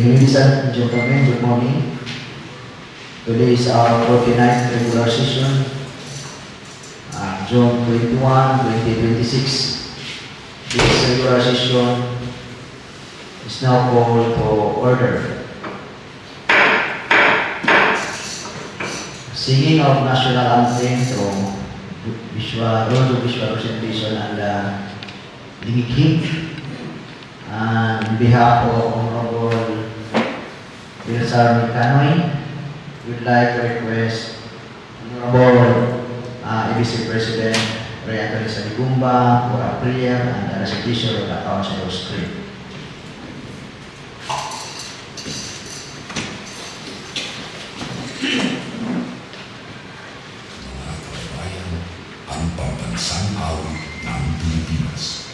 Ladies and gentlemen, good morning. Today is our 49th regular session, June 21, 2026. This regular session is now called to order. Singing of national anthem from Road to Visual Presentation and Limig Hymn. On behalf of Honorable Vilsar Micanoy, we'd like to request Honorable ABC President Ray Anthony Saligumba for a prayer and the recitation of the Council of Script. Ang pambansang awit ng Pilipinas.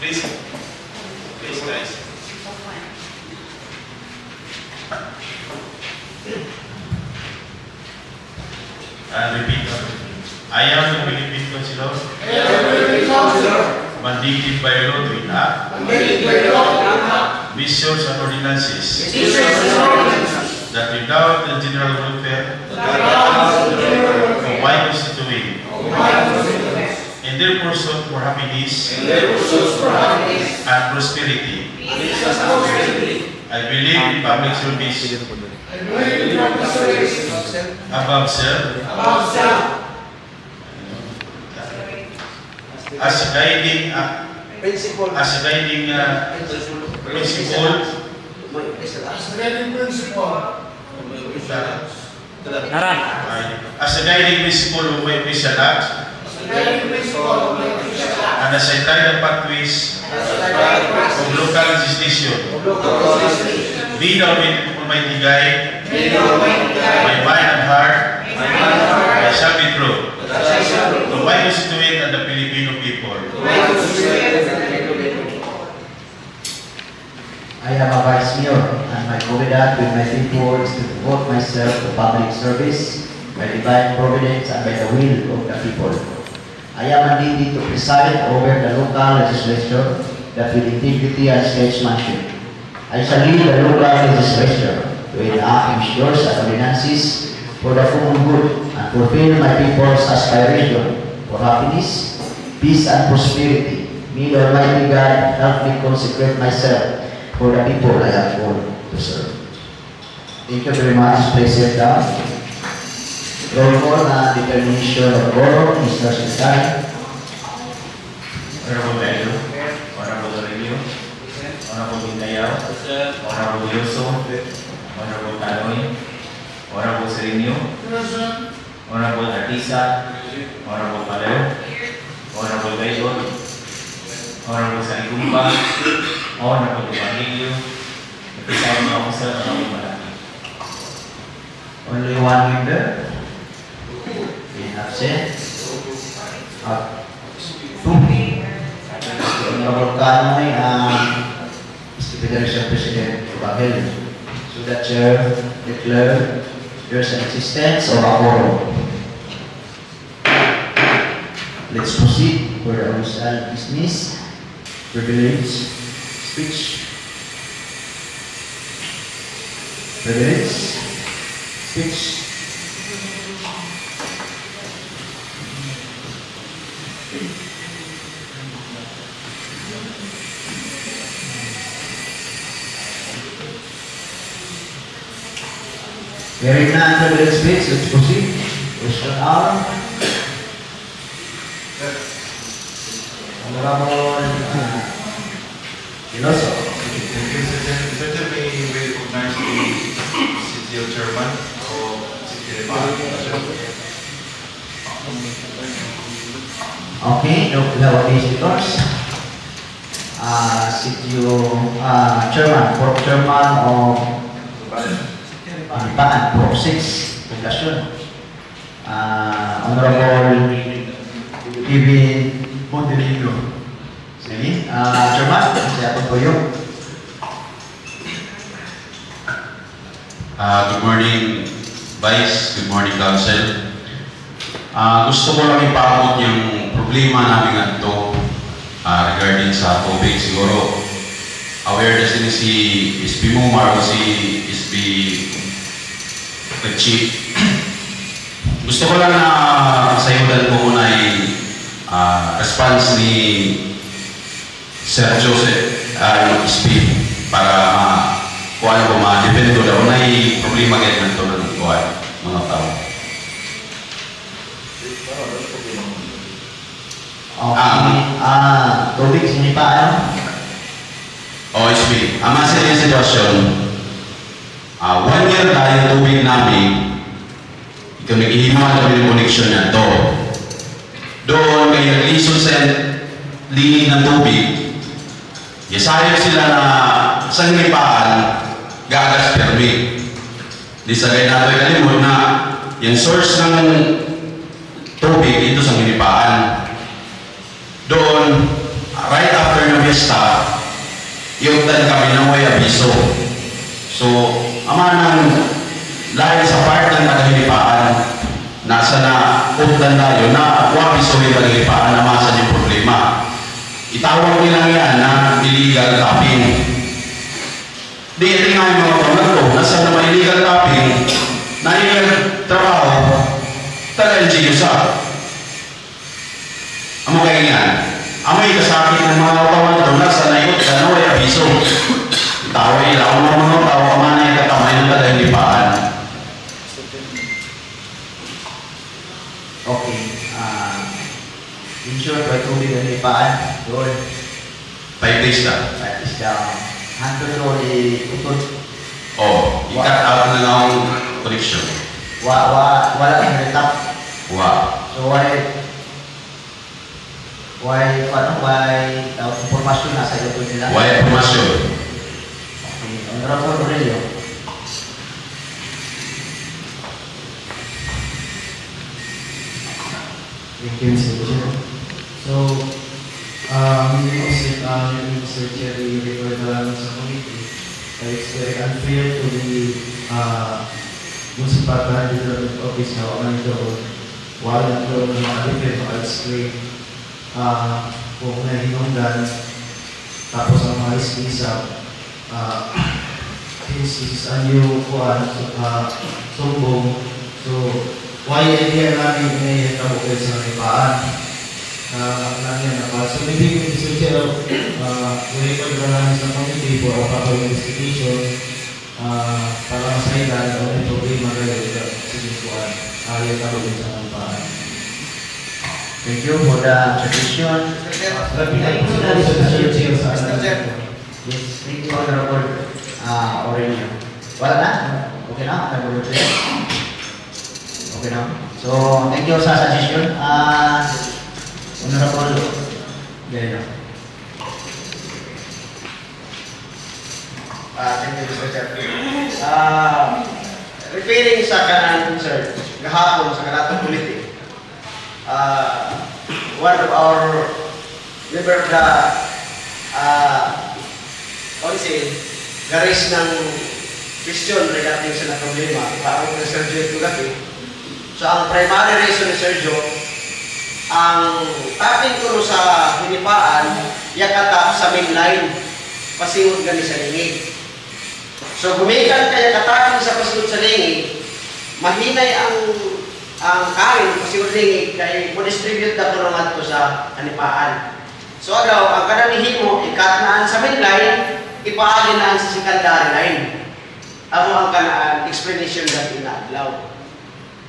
Please guys. And repeat after me. I am the Philippine Consular. Mandated by law to enact measures and ordinances that without the general welfare of my constituent in their pursuit for happiness and prosperity. I believe in public service above self. As a guiding principle. As a guiding principle of my official act, and as I guide the pathways of local legislation, be thou Almighty guide, my mind and heart, I shall be true to my constituent and the Filipino people. I am a vice mayor, and my covenant with my people is to devote myself to public service by divine providence and by the will of the people. I am mandated to preside over the local legislature that with integrity and statesmanship. I shall lead the local legislature to enact measures and ordinances for the common good and fulfill my people's aspiration for happiness, peace, and prosperity. May the Almighty God help me consecrate myself for the people I have called to serve. Thank you very much. Please sit down. Roll call na determination of Goro, Mr. Secretary. Honorable Pedro, Honorable Aurelio, Honorable Mindayaw, Honorable Yoso, Honorable Tanoy, Honorable Sereno, Honorable Artisa, Honorable Paleo, Honorable Baybol, Honorable Salicumba, Honorable Evangelio, the presiding officer, Honorable Malaki. Only one member. In absent. Two. Honorable Canoy and Mr. Federation President Bagel. So the chair declare there's an existence of a quorum. Let's proceed for the official business, privilege, speech, privilege, speech. Hearing none, privilege speech, let's proceed. Question hour. Honorable Iloso. Certainly, we recognize the city chairman of city department. Okay, now we have a speakers. City chairman, for chairman of Paan, Pro 6, Poblasyon. Honorable Kevin Montenegro. Sige, chairman, siya po yung. Good morning, Vice. Good morning, Council. Gusto ko lang ipaabot yung problema namin ito regarding sa tubig. Siguro, aware na si SB Mumar o si SB Chief. Gusto ko lang na sayudan ko muna yung response ni Sir Joseph yung SB para kung ano ba ma-depende ko daw na yung problema ganyan ito ng mga tao. Tubig, sinipaan. SB, ang masa yung sitwasyon, 1 year tayo yung tubig namin, ikaw nag-ihima kami ng connection niya to. Doon, kaya nag-lisod sa linig ng tubig, yasayang sila na sa nilipaan, gagas permit. Di sa gaya natin kalimod na yung source ng tubig dito sa nilipaan. Doon, right after ng fiesta, yung tan kami ng way abiso. So, ama ng lahat sa part ng tagalipaan, nasa na utlan tayo na wabiso yung tagalipaan na masa yung problema. Itawag nilang yan na illegal tapping. Di ito nga yung mga pamag ko, nasa na illegal tapping, na illegal trabaho, taga-LGU sa. Amo dugay niyan. Amay kasakit ng mga utawan doon na sa nayot, ano ay abiso. Tawa ilaw mo mga tawa man ay katamay ng talang lipaan. Okay. Ensure by tubig ang lipaan. Doon. 5 days ka. At is down. Handle doon utod. Oh, i-cut out na lang ang connection. Wala ang retap. Wow. So why informasyon nasa YouTube nila? Why informasyon? Okay. Honorable Aurelio. Thank you, Mr. Chair. So, Mr. Chair, i-refer na lang sa committee. It's very unfair to the Municipal Development Office na wala nito. Wala nito ng mga different maka-explain kung nahinungdan. Tapos ang mga isip-isap, since this is a new sumbong, so why idea namin may kabukid sa nipaan? So maybe Mr. Chair, i-refer na namin sa committee for a proper investigation para masailan o may problema kayo sa sinikuan. Ayaw kabukid sa nipaan. Thank you for the suggestion. Yes, thank you, Honorable Aurelio. Wala na? Okay na? Honorable Chair? Okay na? So, thank you sa suggestion. Honorable Gaino. Thank you, Mr. Chair. Referring sa kanang concern, gahapon sa kanatong committee, one of our member of the council garis ng question regarding sa problema parang kay Sergio Tugati. So ang primary reason ni Sergio, ang tapping ko sa hinipaan yakatap sa main line pasingod gani sa lingig. So gumikan kaya katapin sa pasingod sa lingig, mahinay ang kain pasingod lingig kay mo distribute na tulungan ko sa hanipaan. So agaw ang kanang mo ikat naan sa main line, ipaagi naan sa secondary line. Amo ang kanaan explanation na inaadlaw.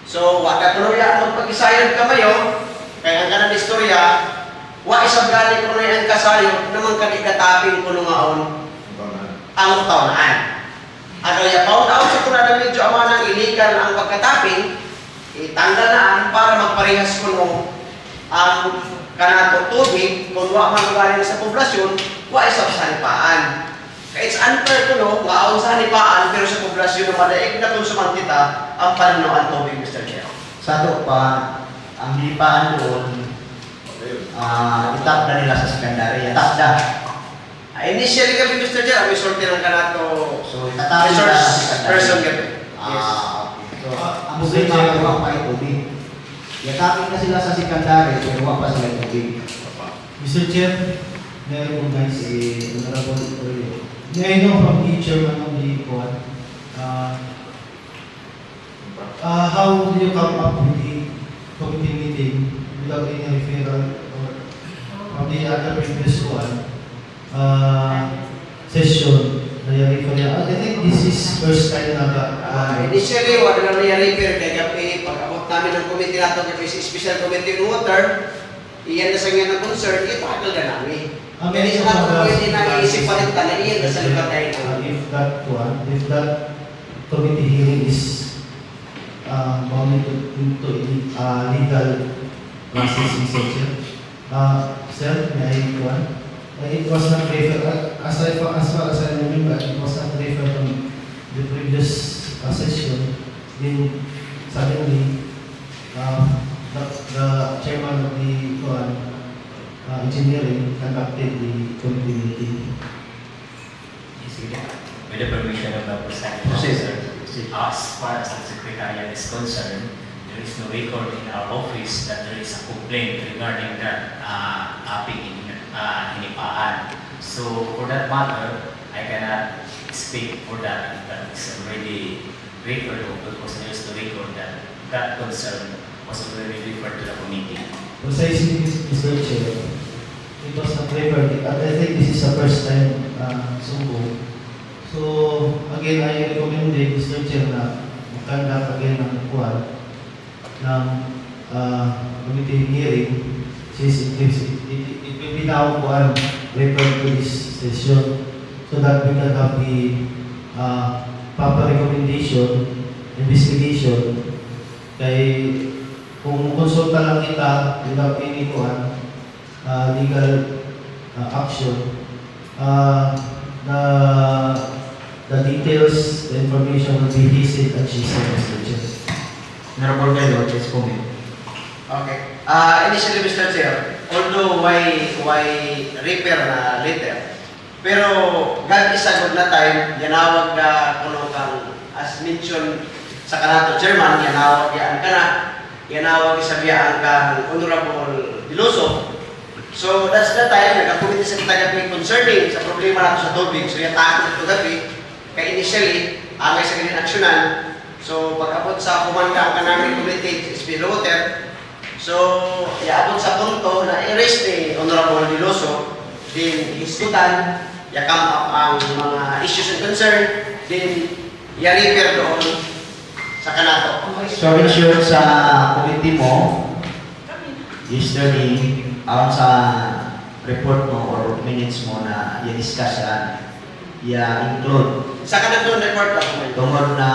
So wala tuloy ang pag-isayod kamayo kay ang kanang istorya wa isab gali ko na ang kasayo naman kadi kataping kuno ngaon ang taon-an. Ano ya found out sa kuna na medyo amanang illegal ang pagkataping itanggal na para magparehas kuno ang kanato tubig kung wa man galing sa poblasyon wa isab sa hanipaan. Kaya it's unfair kuno maaon sa hanipaan pero sa poblasyon na madaig na konsuman kita ang panunuan tubig, Mr. Chair. Sa ato pa, ang lipaan doon, itap na nila sa secondary. Itap na. Initially kami, Mr. Chair, may sorte ng kanato So, itatapin nila sa resource secondary. person kami. Yes. Okay. So, ang problema, wala pa yung tubig. Yatapin na sila sa secondary, pero wala pa sila yung tubig. Mr. Chair, may I recognize si Honorable Aurelio. May I know from the chairman of the board, how do you come up with the committee meeting without any referral or from the other previous one session? I think this is first time na Initially, wala na repair kay gabi pag-abot namin ng committee nato kay special committee on water, iyan na sa nga ng concern, itagal na namin. Kaya isa na kung pwede na iisip pa rin tala, iyan na sa lugar tayo namin. if that committee hearing is bound into legal process in section. Sir, may I go on? It was not referred, as far as I remember, it was not referred from the previous session. Then suddenly, the chairman of the engineering conducted the committee meeting. With the permission of the presiding Proceed. officer, as far as the secretariat is concerned, there is no record in our office that there is a complaint regarding that tapping in hinipaan. So for that matter, I cannot speak for that. That is already referred to because there is no record that that concern was already referred to the committee. Precisely, Mr. Chair, it was a preferred, and I think this is the first time sumbo. So, again, I recommend Mr. Chair na mag-conduct again ng kuwan ng committee hearing since it will be now kuwan referred to this session so that we can have the proper recommendation, investigation, kay kung konsulta lang kita without any kuwan, legal action, the details, the information will be he said and she said, Mr. Chair. Honorable Bello, please comment. Okay. Initially, Mr. Chair, although why repair na later, pero God is a good na time, yanawag na kuno kang as mentioned sa kanato chairman, yanawag isabiyaan kang Honorable Diloso. So that's the time nagkakomite sa kita concerning sa problema nato sa tubig. So yatakot ito gabi, kaya initially, amay sa ganyan aksyonan. So pag-abot sa kumanda ang kanaming committee, SP Water, so iaabot sa punto na i-raise ni Honorable Diloso, din iskutan, yakam up ang mga issues and concern, din i-repair doon sa kanato. So, in short, sa committee mo, yesterday, ayon sa report mo or minutes mo na i-discuss i-include Sa kanato report document. tungkol na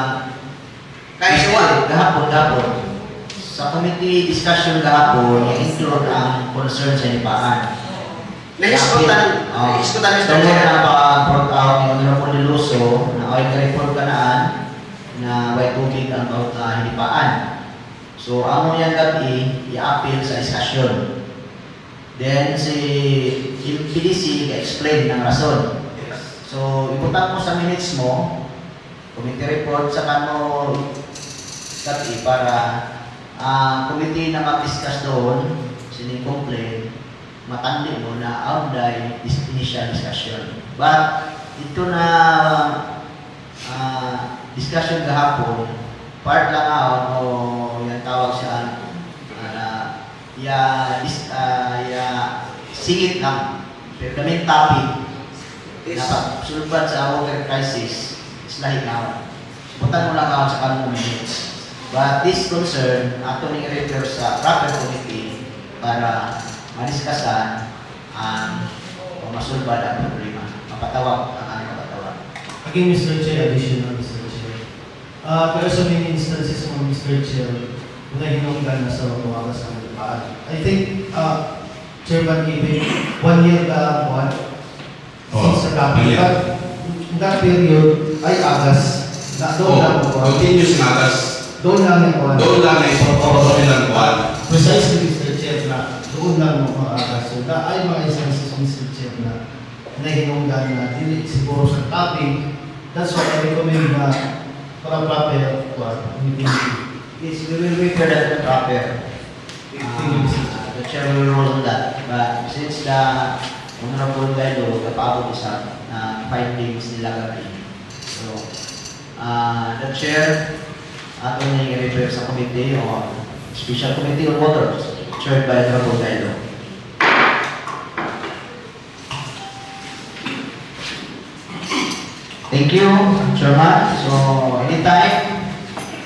Kahit iwan. gahapon. Sa committee discussion gahapon, i-include ang concern sa nipaan. Naiskutan, Mr. Tungkol Chair. na pa-brought out ni Honorable Diloso na ay ka-report ka naan na may tubig ang bawat hinipaan. So, amo yan gabi, i-appeal sa discussion. Then, si PDC i-explain ng rason. So, ibutan mo sa minutes mo, committee report sa kano gabi para committee na mag-discuss doon, sining-complain, matandi mo na outline this initial discussion. But, ito na discussion gahapon, part lang o yung tawag siya singit lang. Pero the main topic na sulbat sa water crisis is lahi na. Putan mo lang ako sa kanong minutes. But this concern, ato ni refer sa proper committee para madiskusan ang masulbad ang problema. Mapatawag ang aming mapatawag. Again, Mr. Chair, additional, Mr. Chair. There are so many instances mo, Mr. Chair, na hinunggan na sa mga sa lupaan. I think, Chairman, even 1 year ka one, since the capital, but in that period, ay agas, na doon lang ako. Continuous na atas. Doon lang yung one. Doon lang yung ilang kuwan. Precisely, Mr. Chair, na doon lang mga agas. So, na ay mga instances, Mr. Chair, na hinunggan na dili siguro sa topic. That's why I recommend na para proper meeting. Yes, we will refer that to proper. The chair will rule on that. But since the Honorable Bello, kapabot isa na 5 days nila gabi. So, the chair, ato na yung refer sa committee on Special Committee on Waters, chaired by Honorable Bello. Thank you, Chairman. So, anytime,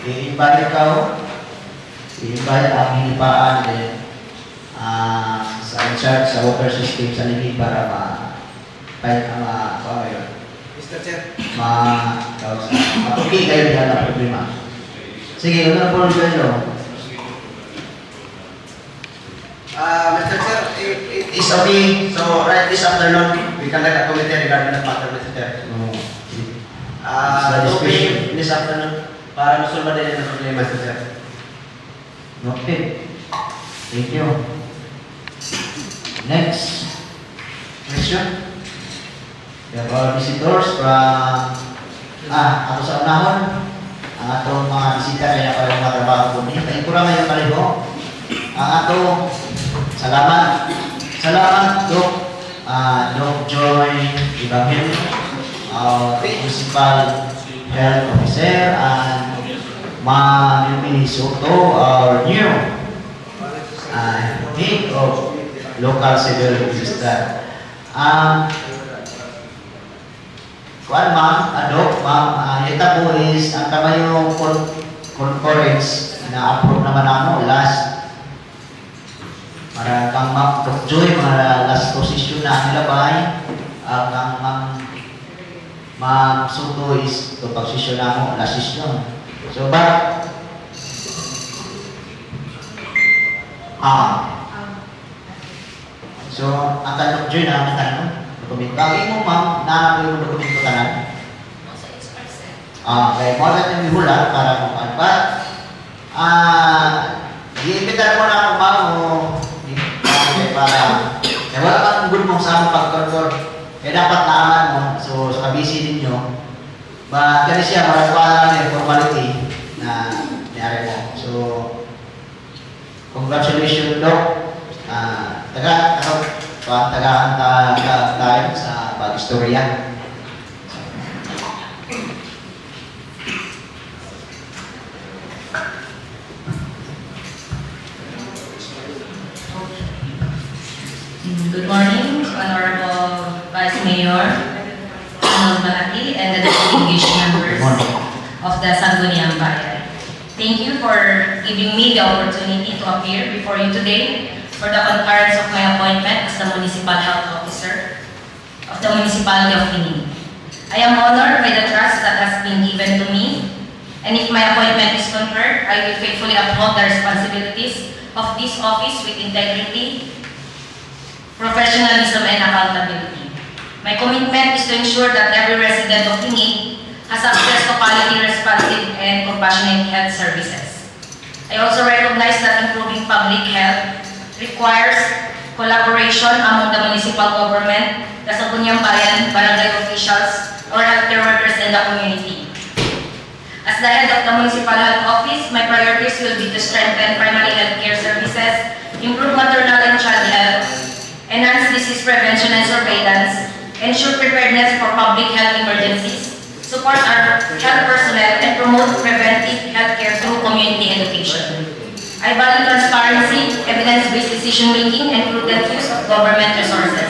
i-invite ang hinipaan din sa in-charge sa water system sa Ligi para Mr. Chair. matuki kayo diyan ang problema. Sige, ano na po Bello? Mr. Chair, it is okay. So, right this afternoon, we conduct a committee regarding the matter, Mr. Chair. Okay, this afternoon, para masulba din ang problema, Mr. Chair. Okay. Thank you. Next question. We have our visitors from ato sa unahon. Ang atong mga bisita kaya pa yung matrabaho po niya. Tayo ko lang ngayon kaliho. Ang ato, salamat. Salamat, Doc. Doc Joy Ibangin, our Principal Health Officer, and Ma'am Yumi Soto, our new Head of Local Civil Register. Kuan ma'am, Doc, ma'am, ito po is, ang kama yung concurrence na approve naman ako last para kang ma'am, Doc Joy, mga last position na nilabay, ang ma'am Soto is to position na ako, last position. So, so, ang Doc Joy na ang tanong, dokumento. Bagay mo ma'am, naanapoy mo dokumento tanan. Kaya mo lang yung hula para mo kan. But, i-imbitahan mo na ako ma'am o para wala kang good mong sa among pag-control. Kaya dapat naaman mo. So, sa kabisi ninyo, but kaya siya, maragpaan yung formality na niyari mo. So, congratulations, Doc. Tagaan tayo sa pag-istorya. Good morning, Honorable Vice Mayor Arnold Malaki and the distinguished members of the Sangguniang Bayan. Thank you for giving me the opportunity to appear before you today for the concurrence of my appointment as the Municipal Health Officer of the Municipality of Pining. I am honored by the trust that has been given to me, and if my appointment is conferred, I will faithfully uphold the responsibilities of this office with integrity, professionalism, and accountability. My commitment is to ensure that every resident of Pining has access to quality, responsive, and compassionate health services. I also recognize that improving public health requires collaboration among the municipal government, the Sangguniang Bayan, barangay officials, or healthcare workers in the community. As the head of the Municipal Health Office, my priorities will be to strengthen primary healthcare services, improve maternal and child health, enhance disease prevention and surveillance, ensure preparedness for public health emergencies, support our health personnel, and promote preventive healthcare through community education. I value transparency, evidence-based decision-making, and prudent use of government resources.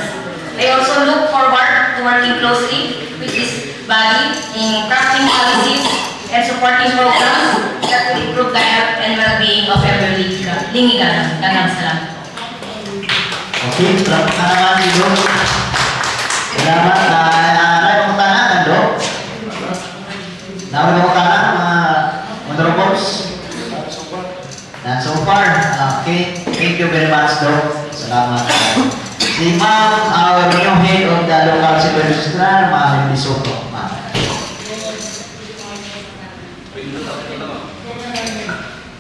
I also look forward to working closely with this body in crafting policies and supporting programs that will improve the health and well-being of every Lingiganon. Daghang salamat. Okay, salamat na naman si Doc. Salamat na mo tanan, Doc. Nauna mo tanan, mga honorables. And so far, okay, thank you very much, Doc. Salamat. Si Ma'am, our new head of the local civil registrar, Ma'am Lindy Soto. Ma'am.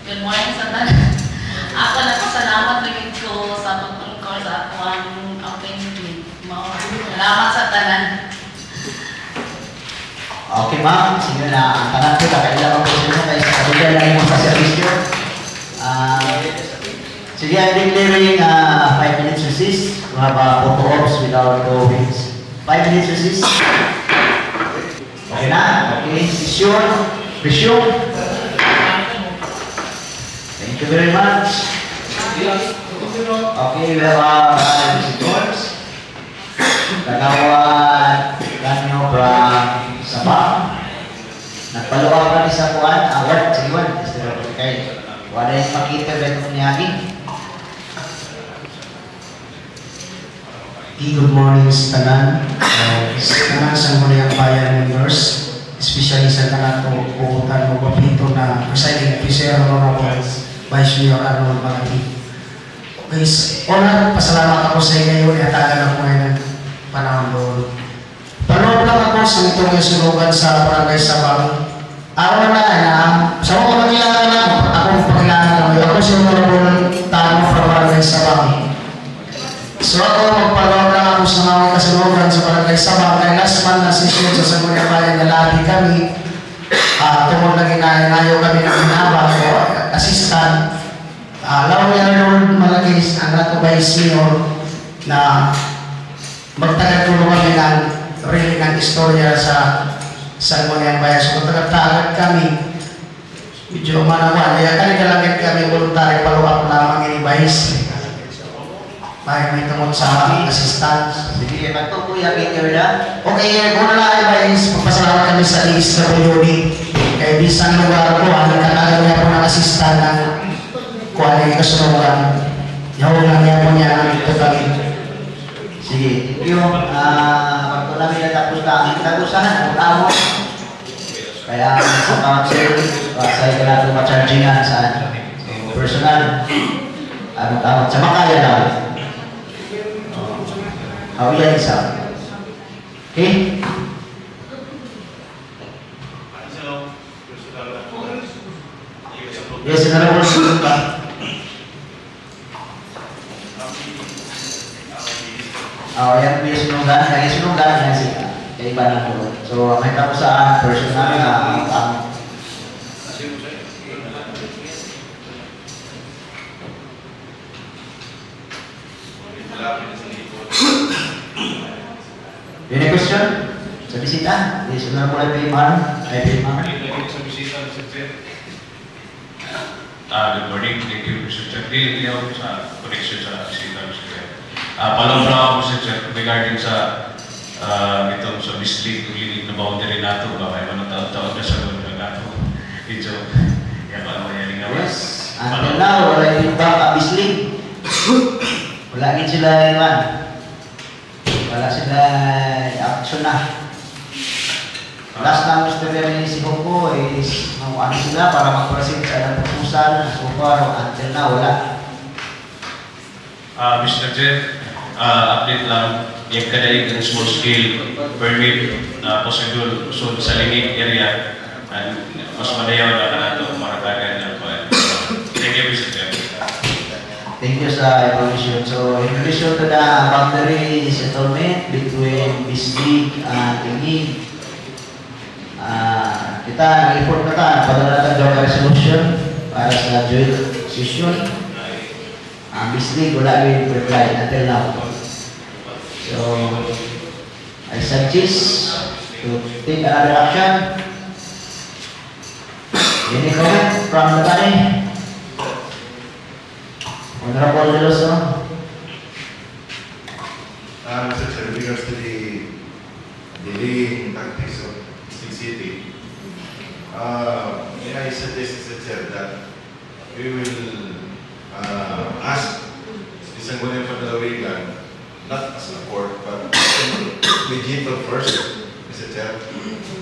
Good morning sa tanan. Ako nagpasalamat lagi ko sa pagtungkol sa ako ang appointment. Salamat sa tanan. Okay, Ma'am. Sige na, ang tanan ko, kakailangan ko sila kayo sa kabila lang yung sa servisyo. Sige, I'm declaring 5 minutes recess. We have a photo ops without COVID. 5 minutes recess. Okay na? Okay, session. Resume. Thank you very much. Okay, we have visitors. Kagawad Ganyo from Sabah. Nagpaluwa ka ni sa kuwan. Award, sige wan. Okay. Wala yung makita ba itong niyagi? Good morning sa tanan. Sa tanan sa Sangguniang Bayan members, especially sa tanan ko pupuntan mo papito na presiding officer Honorable Vice Mayor Arnold Malaki. Guys, una, pasalamat ako sa inyo, iatagan ako ngayon ng panahon doon. Panood lang ako sa itong sunugan sa Barangay Sabang. Ako na sa mga pagkailangan lang, akong pagkailangan lang. Ako si Honorable Tano from Barangay Sabang. So ako, magpanood lang ako sa mga kasunugan sa Barangay Sabang. Kaya last month na session sa Sangguniang Bayan na labi kami. Tungkol na ginayo kami ng hinabang o assistant. Lawyer Lord Malagis, ang nato Vice Mayor na magtagatulong kami ng rin ng istorya sa Sangguniang Bayan. So magtagatagad kami Medyo manawan. Kaya kanina kami voluntary follow-up lamang ini Vice. May tungkol sa assistance. Sige, bato Kuya Peter na. Okay, kung na Vice, magpasalamat kami sa DSWD. Kaya bisan lugar ko, ang katalaga niya po ng assistant ng kuwaling kasunungan. Yawag lang niya po niya ang ito kami. Sige, thank you. Pagko namin natapos na ang tagusahan, ang tamo. Kaya sa council, sa ito natin ma-chargingan saan. So, personal, ano tawag, sa makaya lang. Hawiyan isa. Okay? Yes, Honorable Sultan. Yan po yung sunungan. Kaya sunungan yan sila. Kaya iba na po. So, may tapusaan, personal na ang Any question? Sa bisita? Yes, Honorable IPMR. Good morning. Thank you, Mr. Chair. Hindi ako sa connection sa bisita, Mr. Chair. Palong ako, Mr. Chair, regarding sa itong sa mislead na boundary nato, ba may manong-taon na sa mga nato. Ito, yan ba naman yan nga? Yes. Until now, wala yung feedback at mislead. Wala din sila iwan. Wala sila action na. Last na gusto rin si Coco is ano sila para mag-proceed sa ilang proposal. So far, until now, wala. Mr. Chair, update lang. Yung kadaig ng small scale permit na possible so sa lingig area and mas madayaw na nato maratagan na po. Thank you, Mr. Chair. Thank you sa information. So, in relation to the boundary settlement between Bislig and Tingig, kita nag-report na ta, padala natin daw resolution para sa joint session. Bislig, wala yung reply until now. So, I suggest to take another action. Any comment from the body? Honorable Deloso. Mr. Chair, with regards to the delaying tactics of Sting City, may I suggest, Mr. Chair, that we will ask the Sangguniang Pamalawigan, not as a court, but legitimate first, Mr. Chair.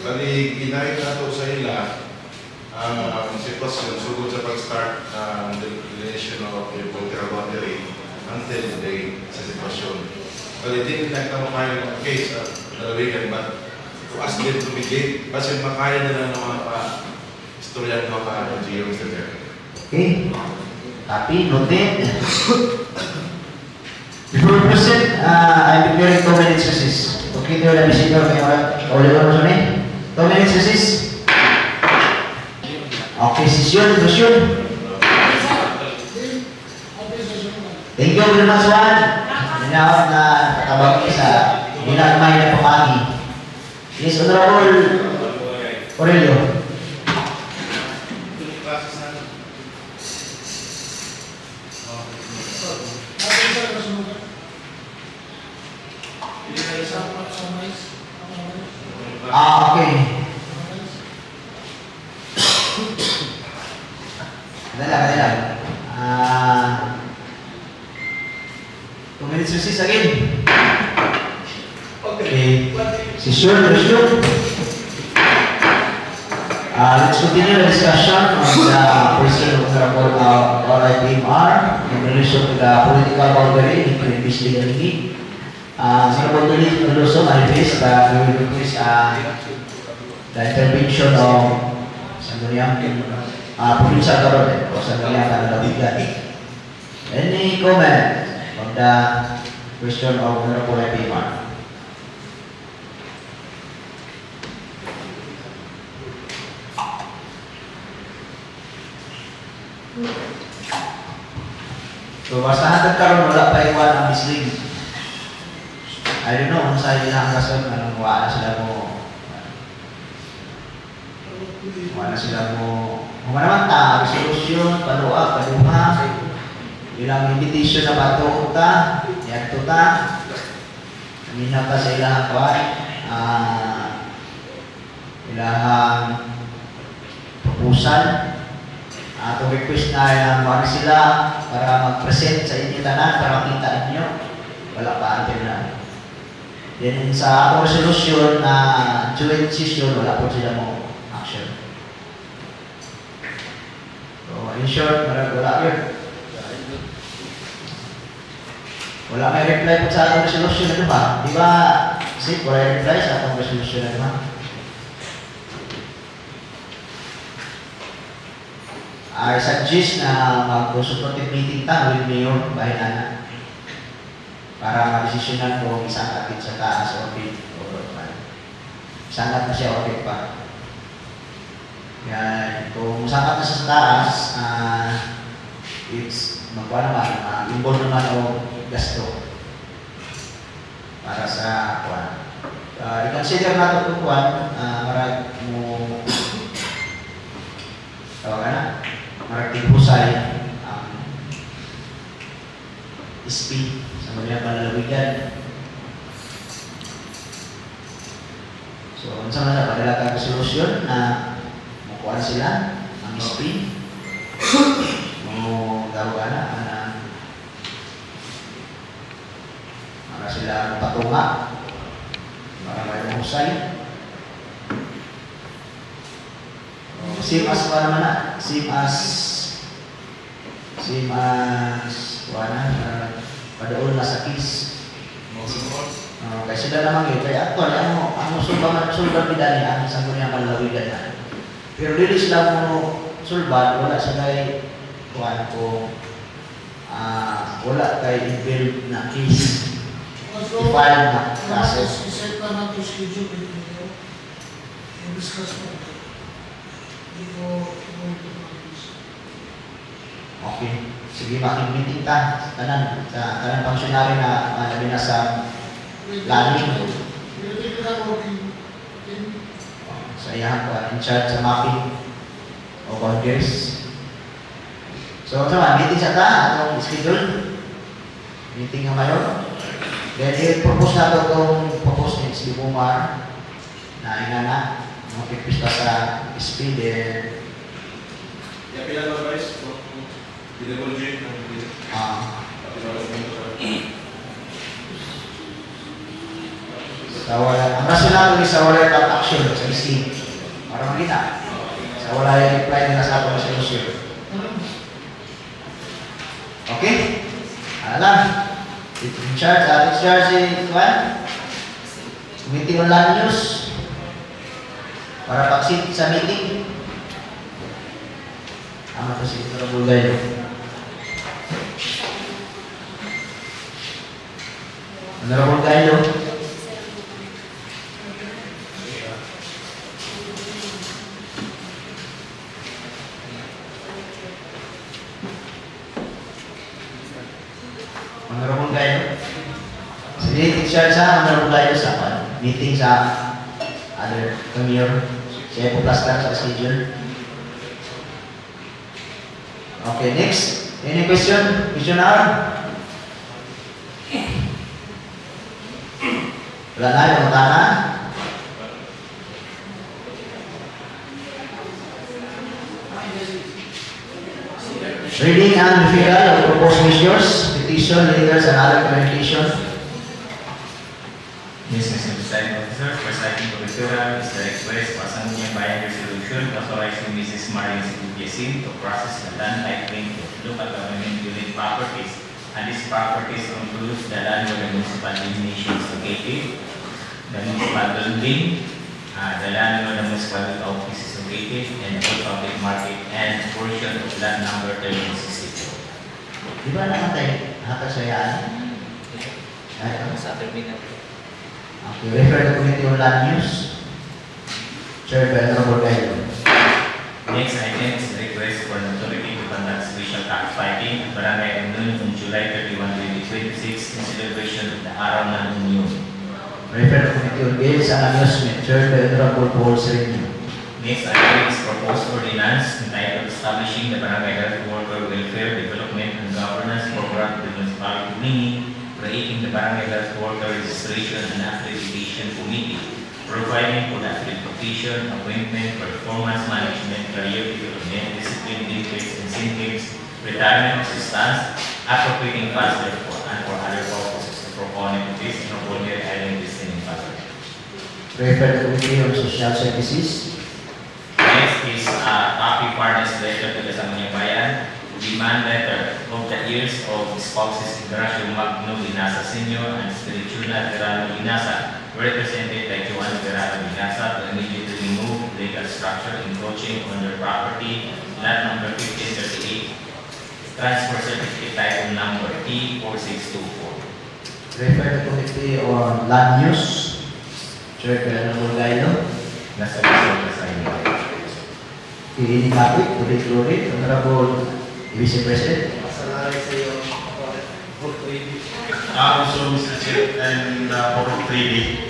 Kali ginahit na ito sa ila, sitwasyon sugod sa pag-start ng delineation of the political boundary until today sa sitwasyon. Kali din nagkamakain ng case at Pamalawigan, but to ask them to begin, kasi makaya nila ng mga istorya ng mga LGU, Mr. Chair. Okay. Tapi, noted. Before we proceed, I'm declaring 2 minutes recess. Okay, there will be signal may Oliver Rosone. 2 minutes recess. Okay, session. Thank you very much, Juan. Minawag na katabang sa ginagmay na pamagi. Yes, Honorable Aurelio. Okay. Kadala. 2 minutes recess again. Okay. Session. Let's continue the discussion on the question of Honorable RIPMR in relation to the political boundary between Bislig and Tingig. Honorable Deloso manifest that we will request the intervention of Sangguniang provincial government o Sangguniang Pamalawigan. Any comment on the question of Honorable IPMR? So, basta hanggang karon wala pa iwan ang Bislig. I don't know kung saan nila ang rason, wala sila mo Kung naman ta, resolution, paluwa, paluha, ilang invitation na bato ta, yadto ta, kanina pa sa ilang kuwan, ilang proposal, atong request na mga sila para mag-present sa inyo tanan para makita ninyo. Wala pa until na. Then sa atong resolution na joint session, wala po sila mo action. So in short, wala yun. Wala may reply po sa atong resolution na ba? Di ba, Sip, wala reply sa atong resolution na ba? I suggest na mag-consultative meeting ta with Mayor Bahinana para ma-desisyonan kung isang atin sa taas o bid o sangat na siya o bid pa. Yan, kung sangat na siya sa taas, it's magpa naman, involve naman o gasto para sa kuwan. I-consider natin itong kuwan, marag mo tawagan na maragting husay ang SP sa mga panlalawigan. So, unsa man sa padalatang resolution na makuha sila ang SP mo tawagan na para sila patunga para may husay. Same as wala naman na, same as wala padaon na sa kiss. Kaya sila naman yun, kaya actually ang sulban bidani ang isang kunyang malalawigan na. Pero dili sila mo sulban, wala sila kuhan kung wala kay i-build na case. I-file na kaso. Iset na natin schedule dito. I-discuss mo. Okay. Sige, making-meeting ta sa tanan functionary na labi na sa planning. Sa iyahan ko, in charge sa mapping o boundaries. So, meeting sa ta, atong schedule. Meeting ng mayor. Then, i-propose na ito itong propose ni si Bumar na inana. Makipista sa SP din. Pila ba guys? Pinag-budget ng ang rasyonal sa wala yung action sa SP. Para makita. Sa wala yung reply nila sa ato na resolution. Okay? Alam. In charge si Juan. Committee on Land News. Para paksit sa meeting. Ama to si Honorable Gayo. Honorable Gayo. Honorable Gayo. Sige, teacher sa Honorable Gayo sa meeting sa other mayor. Siya po plus lang sa schedule. Okay, next. Any question? Question hour? Wala na, yung na. Reading and referral of proposed measures, petition, letters, and other communication. Yes, Mr. Presiding Officer, first item of referral is the request for Sangguniang Bayan Resolution authorizing Mrs. Marian Sigubiasin to process the land titling of local government unit properties, and these properties includes the land where the municipal designation is located, the municipal building, the land where the municipal office is located, and the public market, and portion of land number 1362. Di ba naman tayo hatasayaan? Sa terminal. Okay, refer to Committee on Land News. Chair by Honorable Gayo. Next item is the request for an authority to conduct special tax fighting at Barangay Andun on July 31, 2026 in celebration of the Araw ng Union. Refer to Committee on Bills and Amusement. Chair by Honorable Paul Sereno. Next item is proposed ordinance entitled Establishing the Barangay Health Worker Welfare Development and Governance Program of the Municipality of Nini, creating the Barangay Health Worker Registration and Accreditation Committee, providing for the accreditation, appointment, performance management, career development, discipline, benefits, incentives, retirement assistance, appropriating funds therefore, and for other purposes. The proponent of this is Nobunaga Island Listening Pastor. Refer to Committee on Social Services. Next is copy partners letter to the Sangguniang Bayan, demand letter of the years of spouses Ignacio Magno Binasa Sr. and Spiritual Terano Binasa, represented by Juan Terano Binasa, to immediately remove legal structure encroaching on their property, lot number 1538, transfer certificate title number T4624. Refer to Committee on Land Use. Chair Colonel Gailo. Nasa resulta sa inyo. Ini topic to be included. Honorable Vice President. Salamat sa iyo. Also, Mr. Chair, and for 3D.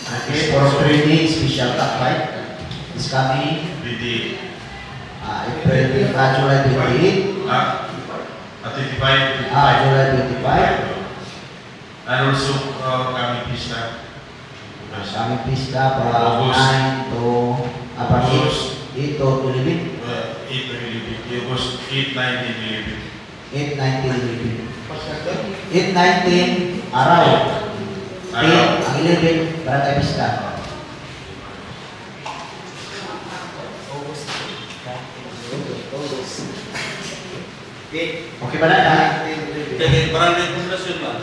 Okay, for 3D special top right is coming. 3D. April, July 28. 25. July 25. And also, kami pista. Kami pista from 9 to 8 to 11. 8 to 11. August 8, 19, 11. 8, 19, 11. 8, 19, araw. 8, ang 11, barangay pista. Okay ba na? Barangay Pundasyon ba?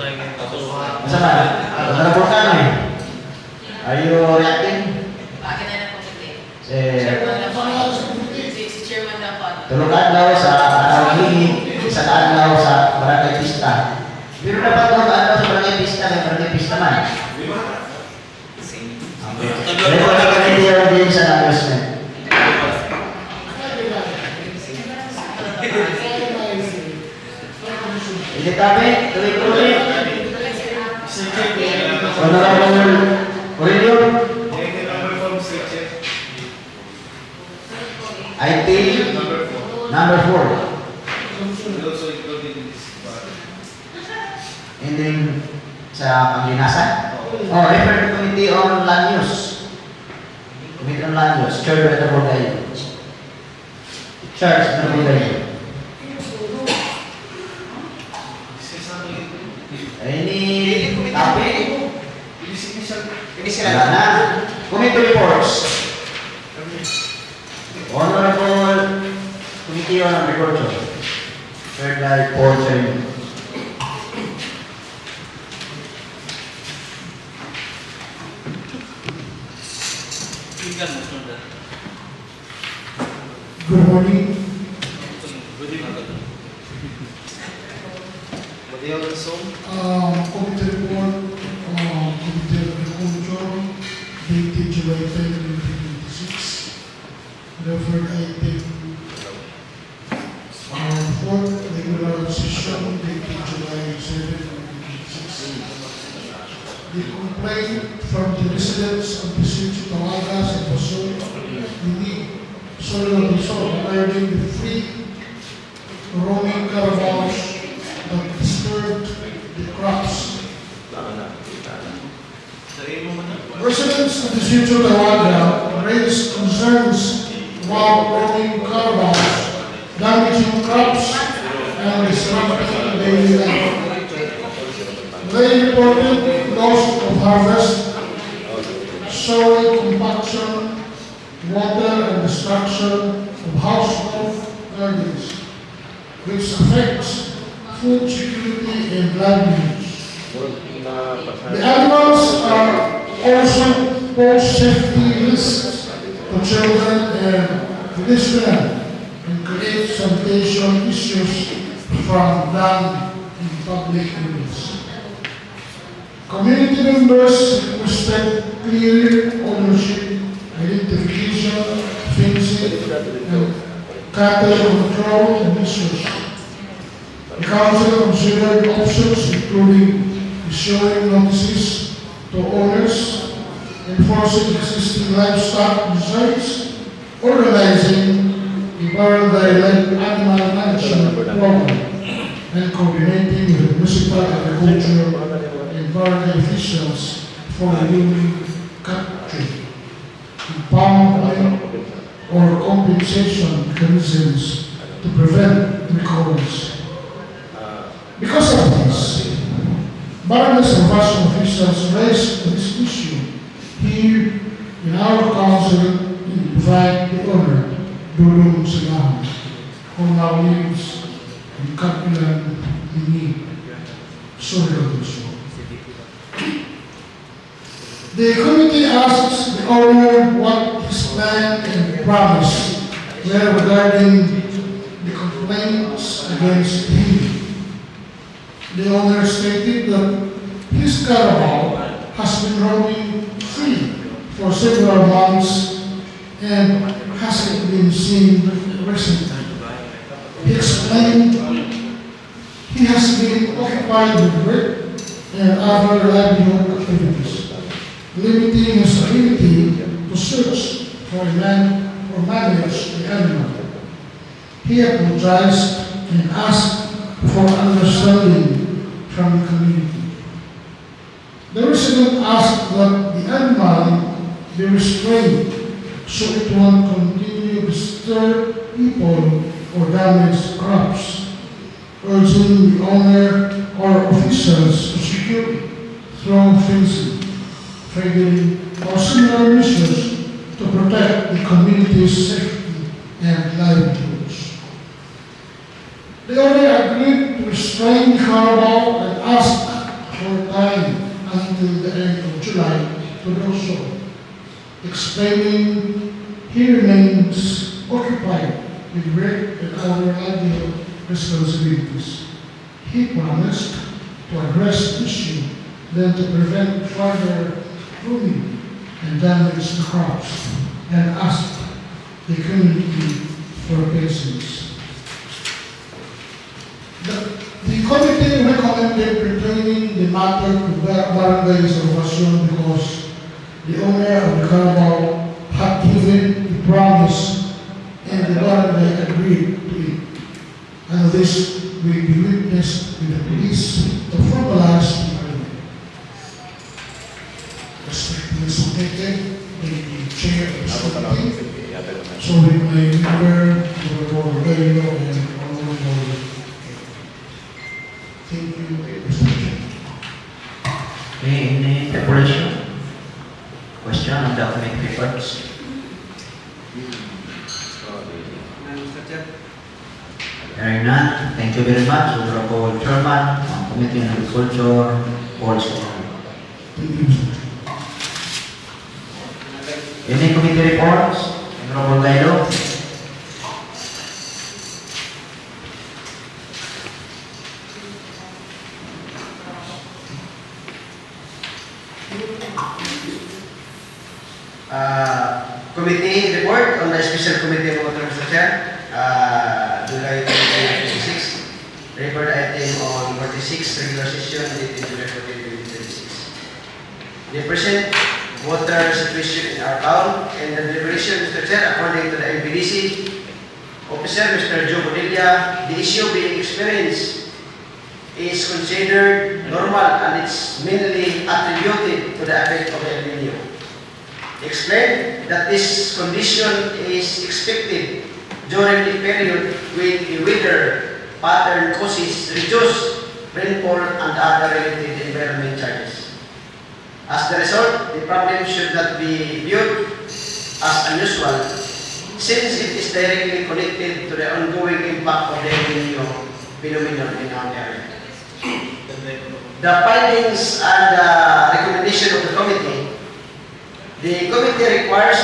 Masa ba? Honorable Cano eh. Are you reacting? Bakit na po ito? Si Chairman dapat. tulong adlaw sa Araw-Hini, isang adlaw sa Barangay Pista. Pero dapat tulong adlaw sa Barangay Pista, may Barangay Pista man. Record na kanili yung din sa announcement. Hindi tabi, tuloy-tuloy. Honorable Aurelio. IT number 4. Ending sa Panglinasa. Oh, refer to Committee on Land Use. Committee on Land Use. Chair Brother Borgayo. Chair Brother Borgayo. Any topic? Wala na. Committee reports. Honorable Committee on Agriculture. Third by Paul Chairman. Good morning. Committee report, Committee of Agriculture, dated July 10, 2026. Referred item 4th regular session, dated July 7, 2026. The complaint from the residents of the city of Tawagas and Basol, Solon regarding the free roaming caravans that disturbed the crops. Residents of the city of Tawaga raised concerns about roaming caravans damaging crops and disrupting daily life. They reported loss of harvest, soil compaction, water and destruction of household gardens, which affects food security and livelihoods. The animals are also pose safety risks to children and pedestrians and create sanitation issues from land in public areas. Community members requested clear ownership, identification, fencing, and cattle control measures. The council considered options including issuing notices to owners enforcing existing livestock reserves, organizing a barangay-led animal management program, and coordinating with municipal agriculture and barangay officials for a human capture, empowerment, or compensation mechanisms to prevent recurrence. Because of this, barangay salvation officials raised this issue here in our council in Divide the Honor, Dulong Silang, who now lives in Kapilan, Mini, Suryo. The committee asks the owner what his plan and promise were regarding the complaints against him. The owner stated that his carabao has been roaming free for several months and hasn't been seen recently. He explained he has been occupied with work and other livelihood activities, limiting his ability to search for and manage the animal. He apologized and asked for understanding from the community. The resident asked that the animal be restrained so it won't continue to disturb people or damage crops, urging the owner or officials to secure it through fencing, figuring or similar measures to protect the community's safety and livelihoods. The owner agreed to restrain the carabao and asked for time until the end of July to do so, explaining he remains occupied with work and other livelihood responsibilities. He promised to address the issue, then to prevent further pruning and damage to crops, and asked the community for patience. The committee recommended returning the matter to Barangay Salvacion because the owner of the carabao had given a promise and the barangay agreed to it. And this will be witnessed with the police to formalize the agreement. Respectfully submitted the chair of the committee, so with my member, Honorable Gayo and Honorable. Thank you, Mr. Chair. Any interpolation? Question on document reports? Hearing none, thank you very much, Honorable Chairman, Committee on Agriculture, Paul Soto. Any committee reports? Honorable Gayo? Committee report on the Special Committee of Water, Mr. Chair, July 2026. Report item on 46, regular session dated July 14, 2026. The present water situation in our town and the deliberation, Mr. Chair, according to the MPDC officer, Mr. Joe Bonilla, the issue being experienced is considered normal and it's mainly attributed to the effect of El Nino. Explained that this condition is expected during the period when the weather pattern causes reduced rainfall and other related environment charges. As the result, the problem should not be viewed as unusual since it is directly connected to the ongoing impact of the El Nino phenomenon in our area. The findings and the recommendation of the committee. The committee inquired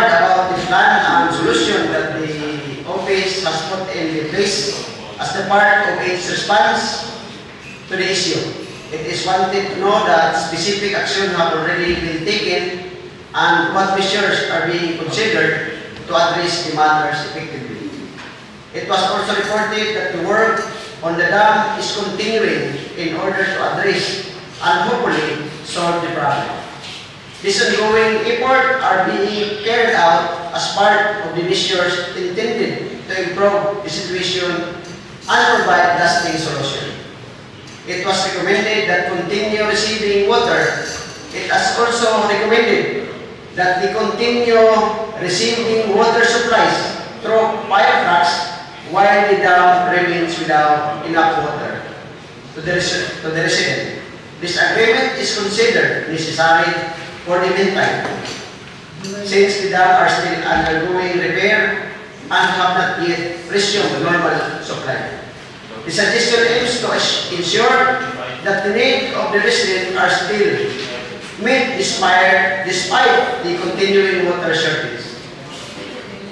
about the plan and solution that the office has put in place as the part of its response to the issue. It is wanted to know that specific action have already been taken and what measures are being considered to address the matters effectively. It was also reported that the work on the dam is continuing in order to address and hopefully solve the problem. This ongoing effort are being carried out as part of the measures intended to improve the situation and provide lasting solution. It was recommended that continue receiving water. It has also recommended that they continue receiving water supplies through fire trucks while the dam remains without enough water to the resident. This agreement is considered necessary for the meantime, since the dam are still undergoing repair and have not yet resumed normal supply. The suggestion aims to ensure that the needs of the residents are still met despite the continuing water shortage.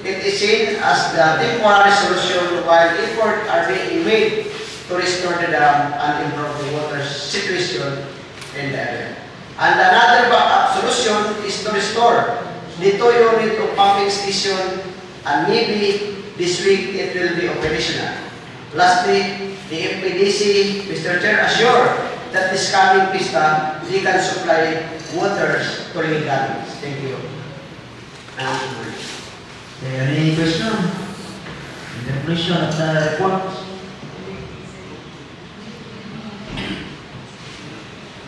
It is seen as the temporary solution while efforts are being made to restore the dam and improve the water situation in the area. And another backup solution is to restore the 2-unit of pumping station, and maybe this week it will be operational. Lastly, the FPDC, Mr. Chair, assure that this coming pista, they can supply waters to the gardens. Thank you. Any question? Interpretation of the report?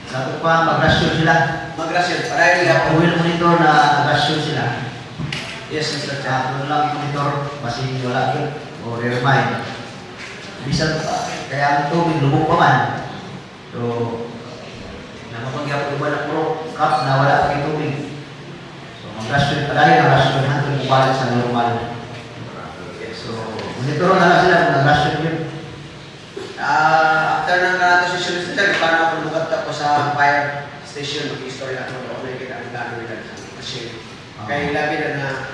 Sabi pa, mag-rasyon sila. Mag-rasyon. Para yung Will monitor na mag-rasyon sila. Yes, Mr. Chair. Ano lang monitor, kasi wala yun. O remind. Bisan pa, kaya ang tubig lubog pa man. So, napapagyan ko ba ng pro cup na wala pa yung tubig. So, mag-rasyon pa dahil, ang-rasyon hanggang bumalik sa normal. So, monitor na lang sila kung mag-rasyon yun. After ng session, Mr. Chair, paano ako lugat ako sa fire station ng istorya ano ako nakikita ang gano'n nila sa machine. Kaya labi na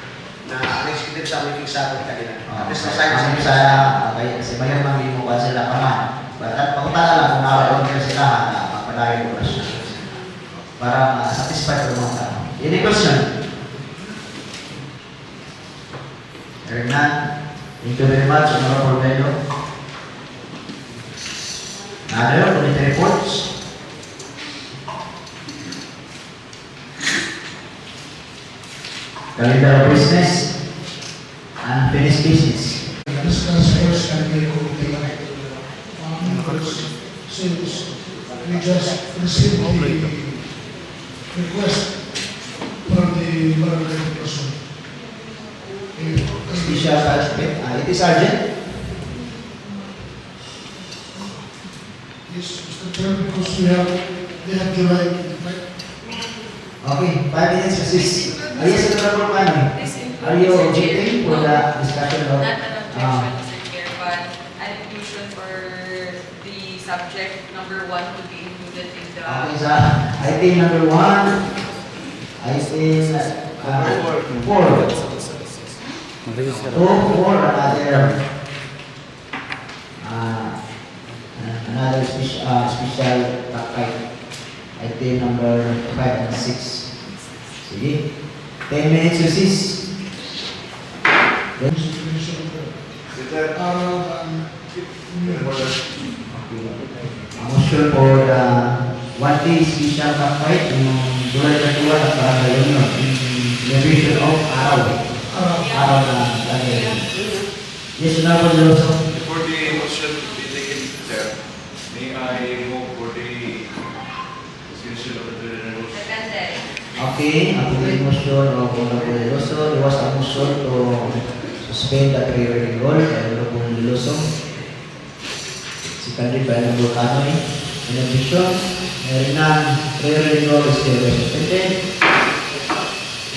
unexpected sa aming kigsabot kanila. At least Ang sa kaya si Mayor Mami mo ba sila pa man. At pakunta na lang kung nakakaroon ka sila na magpadayo ko rasyon. Para satisfied ko mga tao. Any question? Hearing none. Thank you very much, Honorable Melo. Another committee reports. Calendar of business. Unfinished business. Discuss first and we go to since we just received the request from the Barangay person. Special it is urgent. Yes, Mr. Chair, because they have the right. Okay, 5 minutes recess. Yes, Honorable Mami. Are you objecting for the discussion of? Not an objection, Mr. Chair, but an inclusion for the subject number 1 to be included in the... Okay, sa item number 1, item 4. 4, another special packet. Item number 5 and 6. Sige. 10 minutes recess. Motion for the 1-day special packet yung July 21 at Barangay Union in celebration of Araw na Barangay. Yes, Honorable Deloso. Before the motion to be taken, Sir, may I move for the suspension of the rules? Secondary. Okay, ako yung motion of Honorable Deloso. There was a motion to suspend the pre-reading rule by Honorable Deloso. Seconded by Honorable Canoy. In addition, meron ng pre-reading rule is still suspended.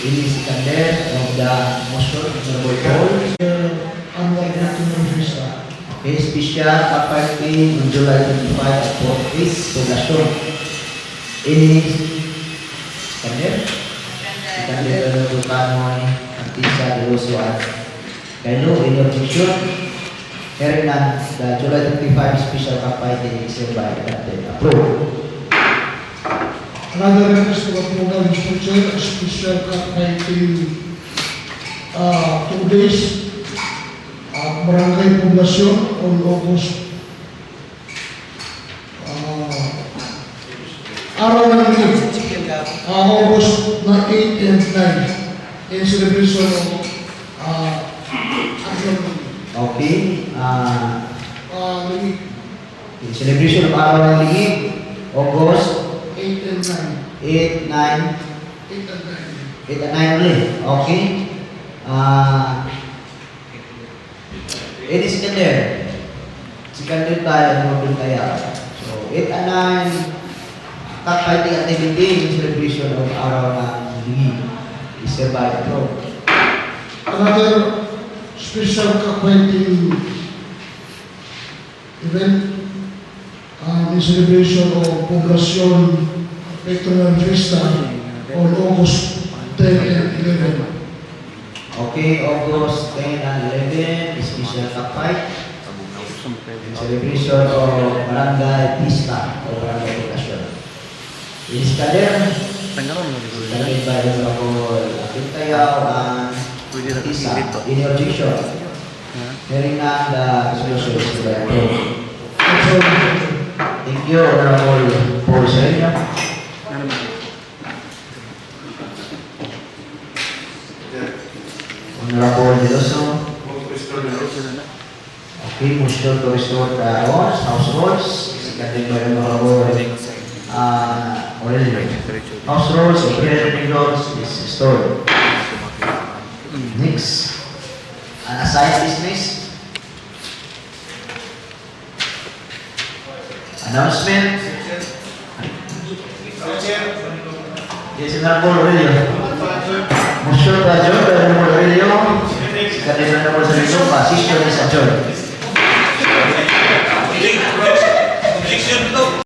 Ini seconded of the motion of Honorable Paul. Okay, special paparting on July 25 at 4 is poblasyon. Ini seconded. Seconded by Honorable Canoy, Artisa, Deloso at Kailo. Any objection? Hearing none, the July 25 special paparting is hereby adopted. Approved. Another request to approve, Mr. Chair, a special fighting 2 days at Barangay Poblacion on August August 9 8 and 9 in celebration of Annual Okay. Limit In celebration of Araw ng Lingid, August 8 and 8, 9, 9. 8 and 8 and 9 ulit. Okay. Ini Sikander tayo, mobil tayo. So, 8 and 9, cockfighting activity in celebration of Araw ng Lingid is hereby approved. Another special cockfighting event in celebration of Poblacion Patronal Fiesta on August 10 and 11. Okay, August 10 and 11, special cockfight in celebration of Barangay Pista o Barangay Poblacion. Is Kader, Kader by the Honorable Pintayaw and Isa, in your diction. Hearing na the resolution is by Thank you, Honorable Paul Serena. Honorable Deloso. Okay, motion to restore the house rules. Seconded by Honorable Aurelio. House rules of President Laws is restored. Next, unassigned business. Announcement. Yes, Honorable Aurelio.